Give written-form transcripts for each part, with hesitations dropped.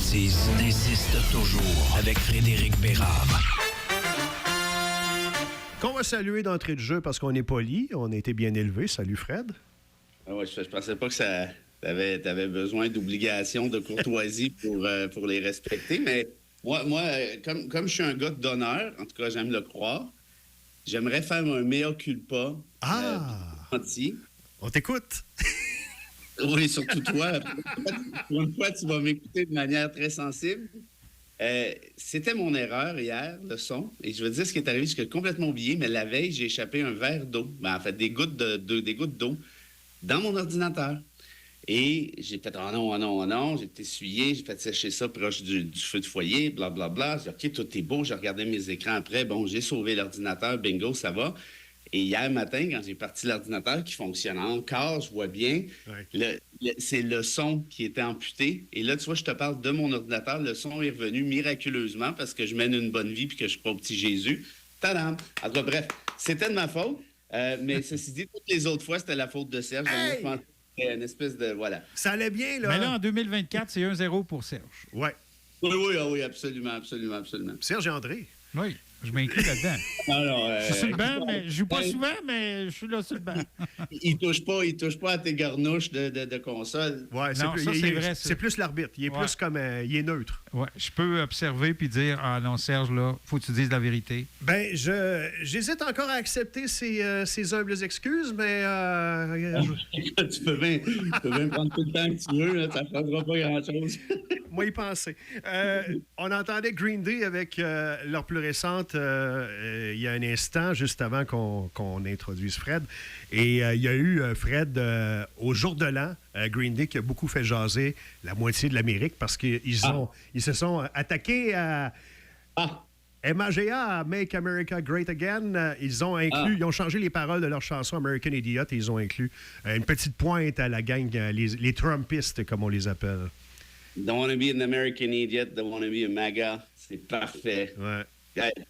bêtises insiste toujours avec Frédéric Bérard. Qu'on va saluer d'entrée de jeu parce qu'on est poli, on a été bien élevés. Salut Fred. Ah ouais, je pensais pas que t'avais besoin d'obligations, de courtoisie pour les respecter, mais moi comme je suis un gars d'honneur, en tout cas j'aime le croire, j'aimerais faire un mea culpa. Gentil. On t'écoute. Oui, surtout toi. Pour une fois, tu vas m'écouter de manière très sensible. C'était mon erreur hier, le son. Et je veux dire ce qui est arrivé, j'ai complètement oublié, mais la veille, j'ai échappé un verre d'eau. En fait, des gouttes d'eau dans mon ordinateur. Et j'ai fait « Oh non, oh non, oh non ». J'ai essuyé, j'ai fait sécher ça proche du feu de foyer, blablabla. J'ai dit « OK, tout est beau ». J'ai regardé mes écrans après. Bon, j'ai sauvé l'ordinateur. Bingo, ça va. Et hier matin, quand j'ai parti l'ordinateur qui fonctionne encore, je vois bien, c'est le son qui était amputé. Et là, tu vois, je te parle de mon ordinateur. Le son est revenu miraculeusement parce que je mène une bonne vie puis que je crois au petit Jésus. Tadam! En tout cas, bref, c'était de ma faute. Mais ceci dit, toutes les autres fois, c'était la faute de Serge. Hey! Donc, je pense que c'était une espèce de... Voilà. Ça allait bien, là. Mais là, en 2024, c'est 1-0 pour Serge. Ouais. Oui, absolument. Serge et André. Oui, je m'inclus là-dedans. Non, Je suis sur le banc, mais je joue pas souvent, mais je suis là sur le banc. Il touche pas à tes garnouches de console. Ouais, Non, ça, c'est vrai, ça. C'est plus l'arbitre. Il est plus comme... il est neutre. Ouais, je peux observer puis dire « Ah non, Serge, là, faut que tu dises la vérité. » Ben, j'hésite encore à accepter ces humbles excuses, mais... Tu peux bien prendre tout le temps que tu veux, là, ça ne prendra pas grand-chose. Moi, y penser. On entendait Green Day avec leur plus récente il y a un instant, juste avant qu'on introduise Fred. Et il y a eu Fred au jour de l'an, Green Day, qui a beaucoup fait jaser la moitié de l'Amérique parce qu'ils se sont attaqués à... MAGA, Make America Great Again, ils ont inclus, ils ont changé les paroles de leur chanson American Idiot et ils ont inclus une petite pointe à la gang, les Trumpistes, comme on les appelle. Don't want to be an American idiot, don't want to be a MAGA. C'est parfait. Ouais.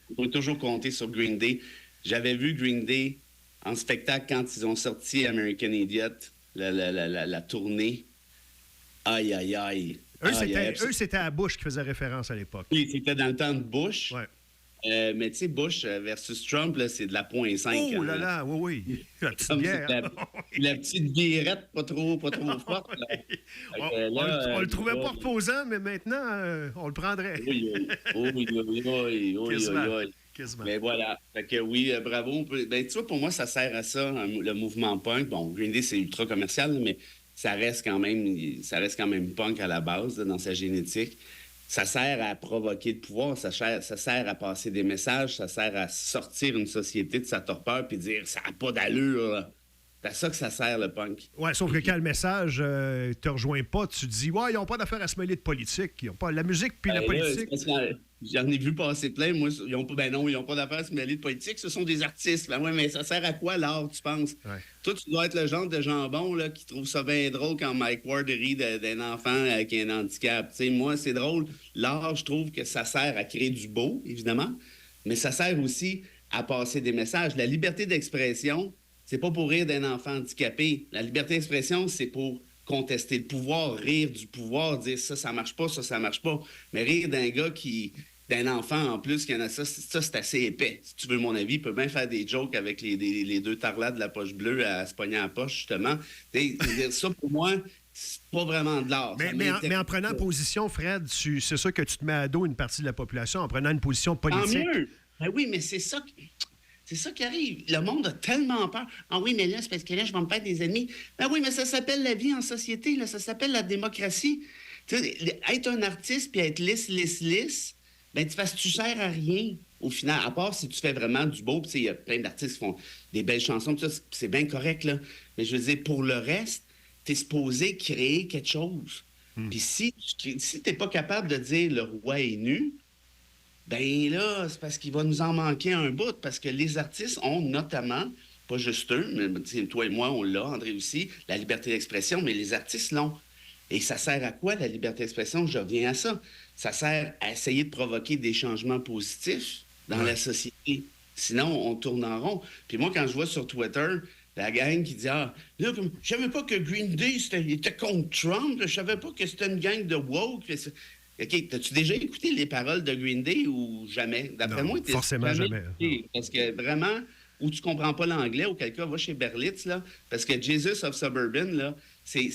Il faut toujours compter sur Green Day. J'avais vu Green Day en spectacle quand ils ont sorti American Idiot, la tournée. Aïe, aïe, aïe. Eux, c'était à Bush qui faisait référence à l'époque. Oui, c'était dans le temps de Bush. Ouais. Mais tu sais, Bush versus Trump, là, c'est de la .5. Oh là là, oui. La petite bière. La petite biérette pas trop forte. Là. On le trouvait pas reposant, mais maintenant, on le prendrait. Oui. Quasiment. Mais voilà. Fait que oui, bravo. Ben, tu vois, pour moi, ça sert à ça, le mouvement punk. Bon, Green Day, c'est ultra commercial, mais ça reste quand même punk à la base, là, dans sa génétique. Ça sert à provoquer le pouvoir, ça sert à passer des messages, ça sert à sortir une société de sa torpeur puis dire « ça n'a pas d'allure ». Là. C'est à ça que ça sert, le punk. Ouais, sauf que quand le message te rejoint pas, tu dis « ouais, ils n'ont pas d'affaire à se mêler de politique. Ils ont pas la musique puis la politique. » J'en ai vu passer plein. Moi, ils n'ont pas d'affaire à se mêler de politique. Ce sont des artistes. Ben ouais, mais ça sert à quoi, l'art, tu penses? Ouais. Toi, tu dois être le genre de jambon là, qui trouve ça bien drôle quand Mike Ward rit d'un enfant qui a un handicap. T'sais, moi, c'est drôle. L'art, je trouve que ça sert à créer du beau, évidemment, mais ça sert aussi à passer des messages. La liberté d'expression, c'est pas pour rire d'un enfant handicapé. La liberté d'expression, c'est pour contester le pouvoir, rire du pouvoir, dire ça marche pas, ça marche pas. Mais rire d'un enfant en plus qui en a ça, c'est assez épais. Si tu veux mon avis, il peut bien faire des jokes avec les deux tarlats de la poche bleue à se pogner à la poche, justement. Ça, pour moi, c'est pas vraiment de l'art. Mais en prenant position, Fred, c'est sûr que tu te mets à dos une partie de la population en prenant une position politique. Tant mieux! Ben oui, mais c'est ça qui arrive. Le monde a tellement peur. Ah oui, mais là, c'est parce que là, je vais me faire des ennemis. Ben oui, mais ça s'appelle la vie en société, là. Ça s'appelle la démocratie. Tu sais, être un artiste puis être lisse, ben tu sers à rien, au final. À part si tu fais vraiment du beau. Puis il y a plein d'artistes qui font des belles chansons. Tout ça, c'est bien correct, là. Mais je veux dire, pour le reste, t'es supposé créer quelque chose. Puis si t'es pas capable de dire « le roi est nu », ben là, c'est parce qu'il va nous en manquer un bout, parce que les artistes ont notamment, pas juste eux, mais toi et moi, on l'a, André aussi, la liberté d'expression, mais les artistes l'ont. Et ça sert à quoi, la liberté d'expression? Je reviens à ça. Ça sert à essayer de provoquer des changements positifs dans la société. Sinon, on tourne en rond. Puis moi, quand je vois sur Twitter la gang qui dit « Ah, là, je savais pas que Green Day était contre Trump, je savais pas que c'était une gang de woke. » OK, t'as-tu déjà écouté les paroles de Green Day ou jamais? D'après Non, moi, t'es forcément jamais. écouté, parce que vraiment, ou tu comprends pas l'anglais, ou quelqu'un va chez Berlitz, là, parce que Jesus of Suburban, là, c'est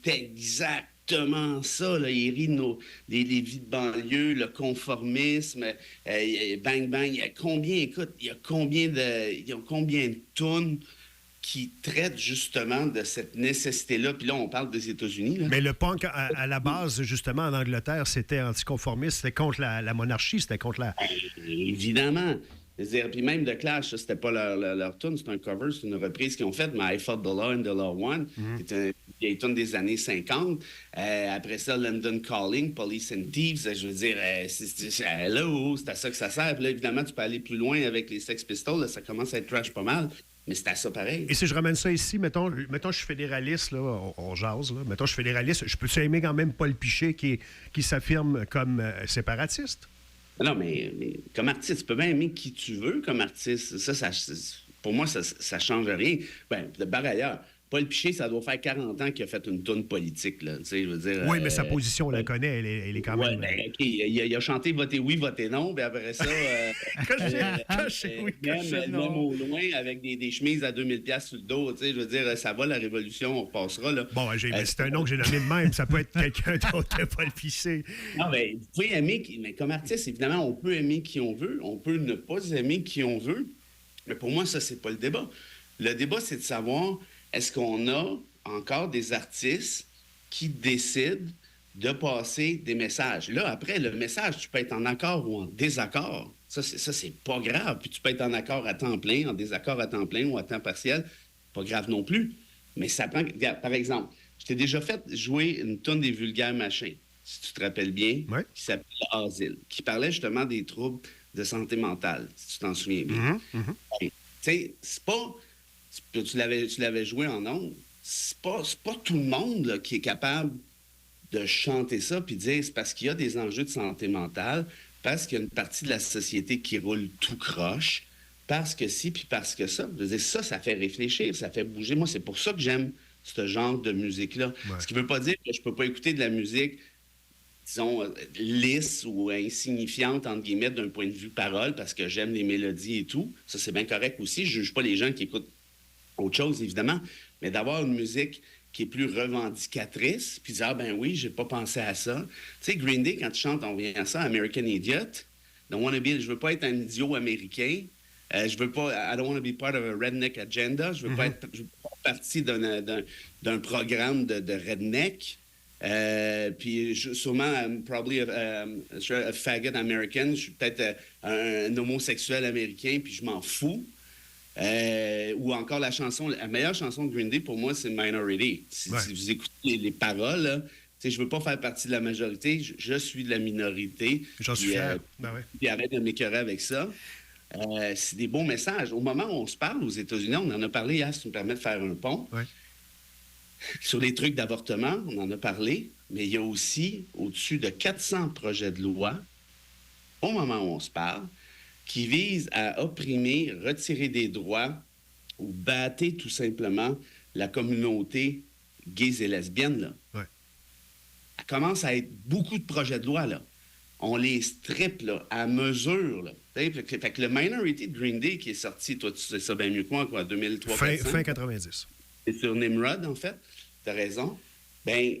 exactement ça. Là. Il rit de les vies de banlieue, le conformisme, bang bang. Il y a combien de tunes qui traitent justement de cette nécessité-là. Puis là, on parle des États-Unis. Là. Mais le punk, à la base, justement, en Angleterre, c'était anticonformiste, c'était contre la monarchie, c'était contre la... Évidemment. C'est-à-dire, puis même The Clash, ça, c'était pas leur tune, c'est un cover, c'est une reprise qu'ils ont faite, mais I Fought the Law and the Law Won. C'est une vieille tune des années 50. Après ça, London Calling, Police and Thieves. Je veux dire, hello, c'est à ça que ça sert. Puis là, évidemment, tu peux aller plus loin avec les Sex Pistols. Là, ça commence à être trash pas mal. Mais c'est à ça pareil. Et si je ramène ça ici, mettons je suis fédéraliste, là, on jase, là. Mettons, je suis fédéraliste, je peux aimer quand même Paul Piché qui s'affirme comme séparatiste? Non, mais comme artiste, tu peux bien aimer qui tu veux comme artiste. Pour moi, ça change rien. Ben, de par ailleurs, Paul Piché, ça doit faire 40 ans qu'il a fait une tourne politique. Là, je veux dire, oui, mais sa position, on la connaît, elle est quand même... Ben, OK, il a chanté « Votez oui, votez non », puis après ça... même au loin, avec des chemises à 2000 $ sur le dos, je veux dire, ça va, la révolution, on repassera. Là. Bon, c'est un nom que j'ai nommé de même, ça peut être quelqu'un d'autre que Paul Piché. Non, mais vous pouvez aimer, mais comme artiste, évidemment, on peut aimer qui on veut, on peut ne pas aimer qui on veut, mais pour moi, ça, c'est pas le débat. Le débat, c'est de savoir... Est-ce qu'on a encore des artistes qui décident de passer des messages? Là, après, le message, tu peux être en accord ou en désaccord. Ça, c'est pas grave. Puis tu peux être en accord à temps plein, en désaccord à temps plein ou à temps partiel. Pas grave non plus. Mais ça prend... Par exemple, je t'ai déjà fait jouer une tonne des Vulgaires Machins, si tu te rappelles bien, ouais. Qui s'appelle Asile, qui parlait justement des troubles de santé mentale, si tu t'en souviens bien. Tu sais, c'est pas... Tu l'avais joué en ondes. C'est pas tout le monde là, qui est capable de chanter ça puis dire c'est parce qu'il y a des enjeux de santé mentale, parce qu'il y a une partie de la société qui roule tout croche, parce que si puis parce que ça. Je veux dire, ça fait réfléchir, ça fait bouger. Moi, c'est pour ça que j'aime ce genre de musique-là. Ouais. Ce qui ne veut pas dire que je ne peux pas écouter de la musique, disons, lisse ou insignifiante, entre guillemets, d'un point de vue parole, parce que j'aime les mélodies et tout. Ça, c'est bien correct aussi. Je ne juge pas les gens qui écoutent autre chose, évidemment, mais d'avoir une musique qui est plus revendicatrice, puis dire, ah ben oui, j'ai pas pensé à ça. Tu sais, Green Day, quand tu chantes, on vient à ça, American Idiot, je veux pas être un idiot américain, je veux pas, I don't want to be part of a redneck agenda, je veux pas être partie d'un programme de redneck, puis sûrement, probably a faggot American, je suis peut-être un homosexuel américain, puis je m'en fous. Ou encore la meilleure chanson de Green Day, pour moi, c'est Minority. Si vous écoutez les paroles, là, je ne veux pas faire partie de la majorité, je suis de la minorité. J'en suis fier. Puis arrête de m'écœurer avec ça. C'est des bons messages. Au moment où on se parle aux États-Unis, on en a parlé hier, si tu me permets de faire un pont. Ouais. Sur les trucs d'avortement, on en a parlé, mais il y a aussi au-dessus de 400 projets de loi, au moment où on se parle, qui vise à opprimer, retirer des droits ou battre tout simplement la communauté gays et lesbienne. Là. Ouais. Ça commence à être beaucoup de projets de loi. Là. On les strippe là, à mesure. Là. Fait que le Minority de Green Day qui est sorti, toi tu sais ça bien mieux que moi, quoi, 2003 fin 90. C'est sur Nimrod, en fait. T'as raison. Ben,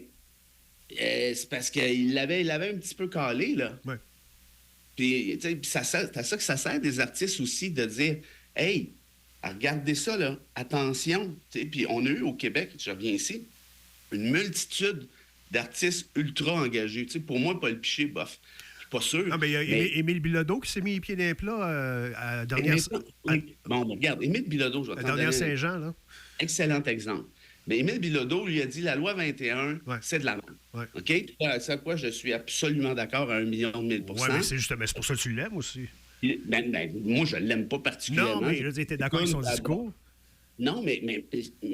c'est parce qu'il l'avait un petit peu calé, là. Ouais. Puis, tu sais, c'est à ça que ça sert des artistes aussi de dire hey, regardez ça, là, attention. Puis, on a eu au Québec, je reviens ici, une multitude d'artistes ultra engagés. Tu sais, pour moi, Paul Piché, bof, je suis pas sûr. Ah, ben, il y a Émile Bilodeau qui s'est mis les pieds dans les plats à dernière... Bon, regarde, Émile Bilodeau, je vais t'en dernière Saint-Jean, là. Excellent exemple. Mais Émile Bilodeau lui a dit la loi 21, c'est de la merde. Ouais. OK? C'est à quoi je suis absolument d'accord à 1,000 000 %. Oui, mais c'est pour ça que tu l'aimes aussi. Moi, je ne l'aime pas particulièrement. Non, mais je étais d'accord avec son discours. Non, mais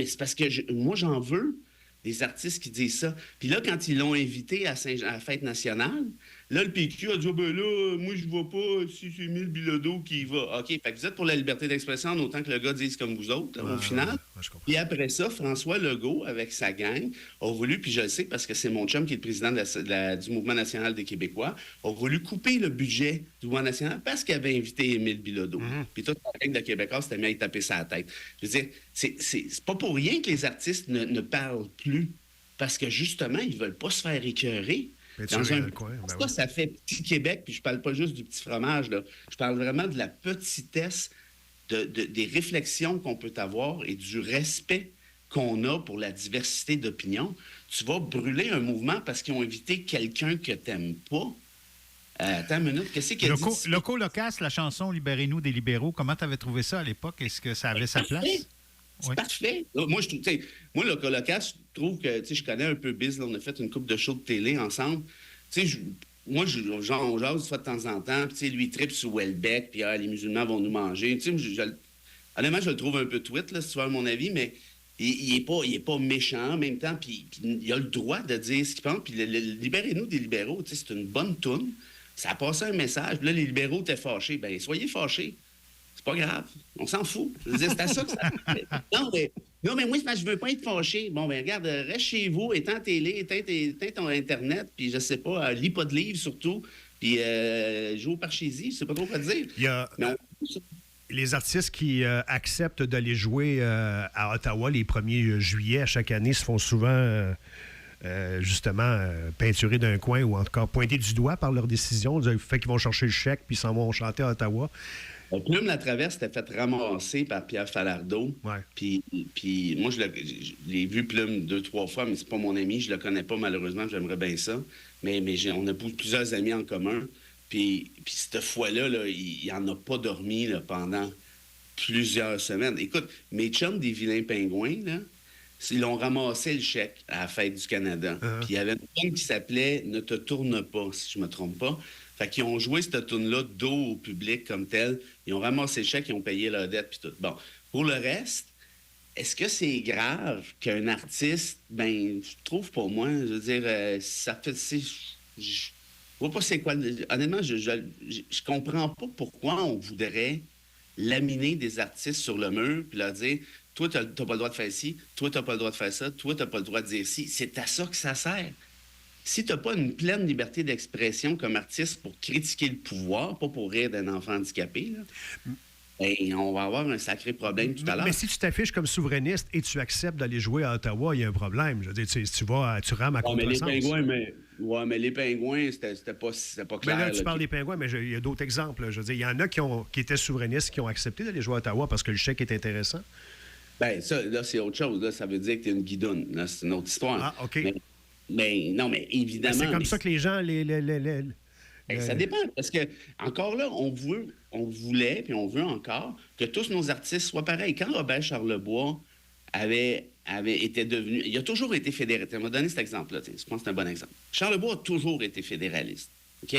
c'est parce que moi, j'en veux des artistes qui disent ça. Puis là, quand ils l'ont invité à la Fête nationale, Là, le PQ a dit, ah, ben là, moi, je ne vois pas si c'est Émile Bilodeau qui y va. OK, fait que vous êtes pour la liberté d'expression en autant que le gars dise comme vous autres, au final. Je comprends. Puis après ça, François Legault, avec sa gang, a voulu, puis je le sais parce que c'est mon chum qui est le président du Mouvement national des Québécois, a voulu couper le budget du Mouvement national parce qu'il avait invité Émile Bilodeau. Puis toute la gang de Québécois s'était mis à y taper sa tête. Je veux dire, c'est pas pour rien que les artistes ne parlent plus, parce que justement, ils veulent pas se faire écœurer. Dans un coin, ben ça, oui. ça fait petit Québec, puis je parle pas juste du petit fromage, là. Je parle vraiment de la petitesse des réflexions qu'on peut avoir et du respect qu'on a pour la diversité d'opinions. Tu vas brûler un mouvement parce qu'ils ont invité quelqu'un que t'aimes pas. Attends une minute, qu'est-ce qu'il a dit? Loco Locas, la chanson Libérez-nous des libéraux, comment tu avais trouvé ça à l'époque? Est-ce que ça avait sa place? C'est Oui. parfait. Moi, le Colocasse, je trouve que je connais un peu Biz. Là, on a fait une couple de shows de télé ensemble. On jase une fois de temps en temps. Puis, lui, il tripe sur Welbeck. Puis les musulmans vont nous manger. Honnêtement, je le trouve un peu tweet, là, si tu veux mon avis, mais il est pas méchant en même temps. Puis il a le droit de dire ce qu'il pense. Puis Libérez-nous des libéraux, c'est une bonne toune. Ça a passé un message. Puis là, les libéraux étaient fâchés. Bien, soyez fâchés. C'est pas grave. On s'en fout. Je veux dire, c'est à ça que ça... Non, mais moi, c'est parce que je veux pas être fâché. Bon, ben regarde, reste chez vous, éteins télé, éteins ton Internet, puis je sais pas, lis pas de livres surtout, puis joue au parchésie, je sais pas trop quoi te dire. Il y a les artistes qui acceptent d'aller jouer à Ottawa les 1er juillet à chaque année se font souvent... justement, peinturer d'un coin ou en tout cas pointer du doigt par leur décision, du fait qu'ils vont chercher le chèque puis ils s'en vont chanter à Ottawa. Plume la Traverse était fait ramasser par Pierre Falardeau. Ouais. Puis moi, je l'ai vu Plume 2-3 fois, mais c'est pas mon ami. Je le connais pas, malheureusement. J'aimerais bien ça. Mais on a plusieurs amis en commun. Puis cette fois-là, là, il en a pas dormi là, pendant plusieurs semaines. Écoute, mes chums des Vilains Pingouins, là, ils l'ont ramassé le chèque à la Fête du Canada. Puis il y avait une tune qui s'appelait « Ne te tourne pas », si je me trompe pas. Fait qu'ils ont joué cette tune-là dos au public comme tel. Ils ont ramassé le chèque, ils ont payé leur dette, puis tout. Bon, pour le reste, est-ce que c'est grave qu'un artiste, ben, je trouve pas moi, je veux dire, ça fait... Je vois pas c'est quoi... Honnêtement, je comprends pas pourquoi on voudrait laminer des artistes sur le mur puis leur dire... Toi, tu n'as pas le droit de faire ci, toi, tu n'as pas le droit de faire ça, toi, tu n'as pas le droit de dire ci. C'est à ça que ça sert. Si tu n'as pas une pleine liberté d'expression comme artiste pour critiquer le pouvoir, pas pour rire d'un enfant handicapé, là, ben, on va avoir un sacré problème tout à l'heure. Mais si tu t'affiches comme souverainiste et tu acceptes d'aller jouer à Ottawa, il y a un problème. Je veux dire, tu rames à contresens. Mais les Pingouins, c'était pas clair. Mais là, tu parles des Pingouins, mais il y a d'autres exemples. Je veux dire, il y en a qui étaient souverainistes, qui ont accepté d'aller jouer à Ottawa parce que le chèque est intéressant. Ben ça, là, c'est autre chose. Là, ça veut dire que tu es une guidoune. Là, c'est une autre histoire. Ah, OK. Mais non, mais évidemment... Ben, c'est comme ça que les gens... Ça dépend, parce que, encore là, on voulait, puis on veut encore, que tous nos artistes soient pareils. Quand Robert Charlebois avait été devenu... Il a toujours été fédéraliste. On m'a donné cet exemple-là. Je pense que c'est un bon exemple. Charlebois a toujours été fédéraliste. OK?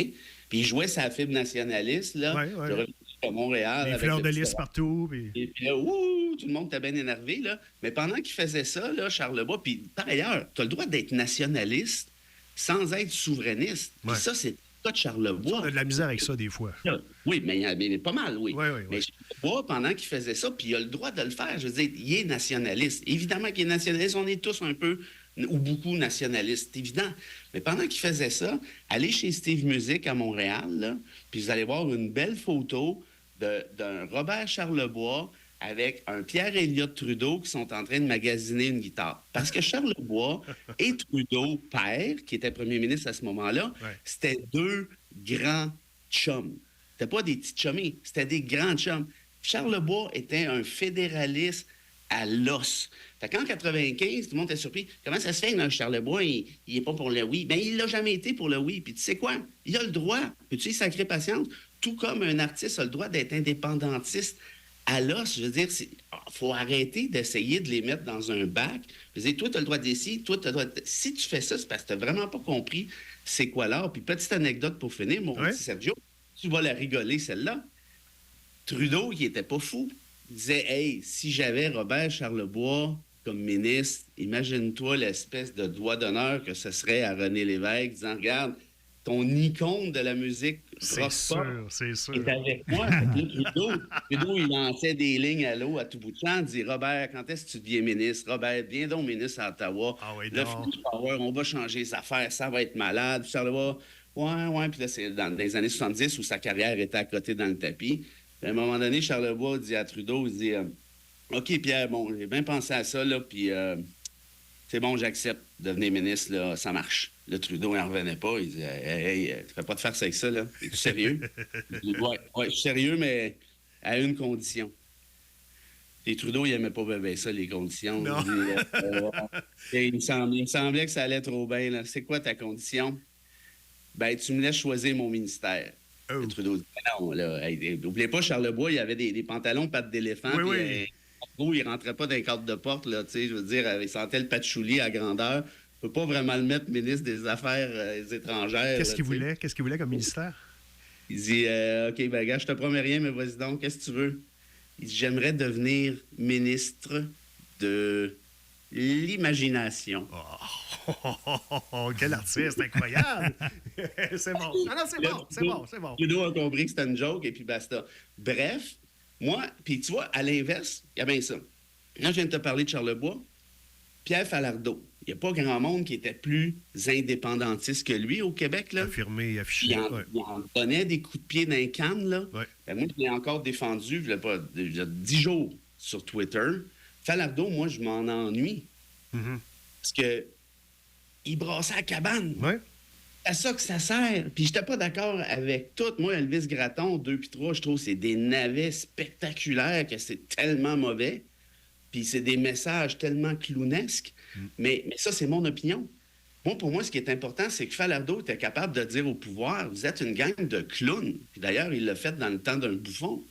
Puis il jouait sa fibre nationaliste, là. Ouais. À Montréal. Les fleurs de lys partout. Et puis là, tout le monde était bien énervé, là. Mais pendant qu'il faisait ça, là, Charlebois, puis par ailleurs, tu as le droit d'être nationaliste sans être souverainiste. Puis ça, c'est le cas de Charlebois. On a de la misère avec ça, des fois. Oui, mais il est pas mal, oui. Oui. Mais Charlebois, pendant qu'il faisait ça, puis il a le droit de le faire, je veux dire, il est nationaliste. Évidemment qu'il est nationaliste, on est tous un peu ou beaucoup nationalistes, c'est évident. Mais pendant qu'il faisait ça, allez chez Steve Music à Montréal, là, puis vous allez voir une belle photo d'un Robert Charlebois avec un Pierre-Éliott Trudeau qui sont en train de magasiner une guitare. Parce que Charlebois et Trudeau, père, qui était premier ministre à ce moment-là, c'était deux grands chums. C'était pas des petits chummies, c'était des grands chums. Charlebois était un fédéraliste à l'os. Fait qu'en 95, tout le monde était surpris. Comment ça se fait que Charlebois, il n'est pas pour le oui? Bien, il l'a jamais été pour le oui. Puis tu sais quoi? Il a le droit. Peux-tu y sacrer patience? Tout comme un artiste a le droit d'être indépendantiste à l'os. Je veux dire, il faut arrêter d'essayer de les mettre dans un bac. Je veux dire, toi, tu as le droit d'ici, toi, tu as le droit... Si tu fais ça, c'est parce que tu n'as vraiment pas compris c'est quoi l'art. Puis petite anecdote pour finir, mon petit Sergio, tu vas la rigoler, celle-là. Trudeau, qui était pas fou, disait « Hey, si j'avais Robert Charlebois comme ministre, imagine-toi l'espèce de doigt d'honneur que ce serait à René Lévesque, disant « Regarde, ton icône de la musique C'est rock pop sûr, c'est sûr. est avec moi. Fait que là, Trudeau, il lançait des lignes à l'eau à tout bout de champ. Il dit Robert, quand est-ce que tu deviens ministre? Robert, viens donc ministre à Ottawa. Ah oui, Le non. French Power, on va changer les affaires, ça va être malade. Charlevoix, ouais. Puis là, c'est dans les années 70 où sa carrière était à côté dans le tapis. Puis à un moment donné, Charlevoix dit à Trudeau, il dit OK, Pierre, bon, j'ai bien pensé à ça, là, puis c'est bon, j'accepte de devenir ministre, là, ça marche. Le Trudeau, il n'en revenait pas. Il dit Hey, tu fais pas de farce avec ça, là. Es-tu sérieux? Il dit ouais, je suis sérieux, mais à une condition. Et Trudeau, il n'aimait pas bébé ça, les conditions. Non. Il dit, il me semblait que ça allait trop bien, là. C'est quoi ta condition? Ben, tu me laisses choisir mon ministère. Oh. Et Trudeau dit non, là. N'oubliez pas, Charlebois, il avait des pantalons pattes d'éléphant. Oui, puis, oui. il rentrait pas dans les cadres de porte, là, tu sais, je veux dire, il sentait le patchouli à grandeur. On peut pas vraiment le mettre ministre des Affaires étrangères. Qu'est-ce là, qu'il tu sais. voulait? Qu'est-ce qu'il voulait comme ministère? Il dit OK, ben gars, je te promets rien, mais vas-y donc, qu'est-ce que tu veux? Il dit j'aimerais devenir ministre de l'imagination. Quel artiste incroyable! C'est bon. Non, c'est bon. Trudeau a compris que c'était une joke et puis basta. Bref, moi, puis tu vois, à l'inverse, il y a bien ça. Là, je viens de te parler de Charlebois. Pierre Falardeau. Il n'y a pas grand monde qui était plus indépendantiste que lui au Québec, là. Affirmé, affiché. Il en donnait des coups de pied dans les cannes, là. Ouais. Ben, moi, je l'ai encore défendu, il y a 10 jours sur Twitter. Falardeau, moi, je m'en ennuie. Mhm. Parce que il brassait à la cabane. Ouais. C'est à ça que ça sert. Puis j'étais pas d'accord avec tout. Moi, Elvis Gratton, 2 puis 3, je trouve que c'est des navets spectaculaires que c'est tellement mauvais. Puis c'est des messages tellement clownesques. Mais ça, c'est mon opinion. Moi, pour moi, ce qui est important, c'est que Falardeau était capable de dire au pouvoir, vous êtes une gang de clowns. Puis d'ailleurs, il l'a fait dans le temps d'un bouffon,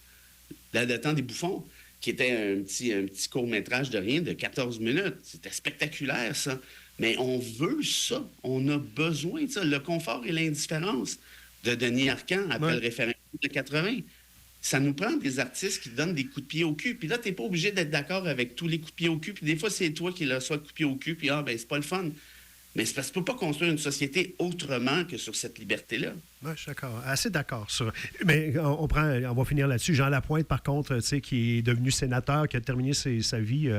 le temps des bouffons, qui était un petit court-métrage de rien, de 14 minutes. C'était spectaculaire, ça. Mais on veut ça. On a besoin de ça. Le confort et l'indifférence de Denis Arcand après Ouais. le référendum de 80. Ça nous prend des artistes qui donnent des coups de pied au cul. Puis là, tu n'es pas obligé d'être d'accord avec tous les coups de pied au cul. Puis des fois, c'est toi qui reçois le coup de pied au cul. Puis c'est pas le fun. Mais c'est parce que tu ne peux pas construire une société autrement que sur cette liberté-là. Oui, je suis d'accord. Assez d'accord. Mais on va finir là-dessus. Jean Lapointe, par contre, tu sais, qui est devenu sénateur, qui a terminé sa vie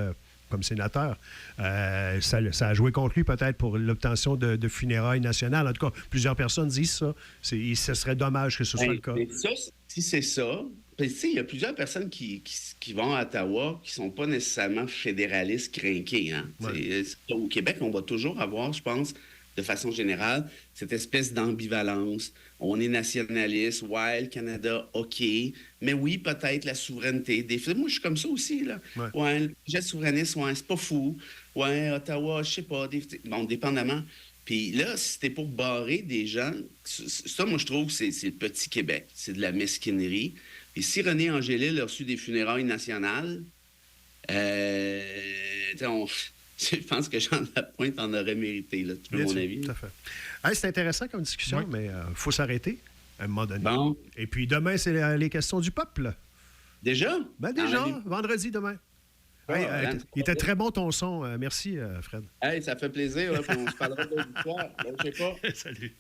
comme sénateur, ça a joué contre lui peut-être pour l'obtention de funérailles nationales. En tout cas, plusieurs personnes disent ça. Ce serait dommage que ce soit le cas. Mais ça, si c'est ça, puis, tu sais, il y a plusieurs personnes qui vont à Ottawa qui ne sont pas nécessairement fédéralistes crinqués. Hein? Ouais. Au Québec, on va toujours avoir, je pense, de façon générale, cette espèce d'ambivalence. On est nationaliste, ouais, le Canada, OK. Mais oui, peut-être la souveraineté. Moi, je suis comme ça aussi, là. Ouais, le projet souverainiste, ouais, c'est pas fou. Ouais, Ottawa, je sais pas. Bon, dépendamment. Puis là, si c'était pour barrer des gens, ça, moi, je trouve que c'est le petit Québec. C'est de la mesquinerie. Et si René Angélil a reçu des funérailles nationales, je pense que Jean Lapointe en aurait mérité, là, tu veux mon avis. Tout à fait. Hey, c'est intéressant comme discussion, Oui. mais il faut s'arrêter à un moment donné. Bon, Et puis demain, c'est les questions du peuple. déjà? Ben déjà, vendredi demain. Hey, il était très bon ton son. Merci, Fred. Hey, ça fait plaisir. Là, puis on se parlera d'autres soir. Je sais pas. Salut.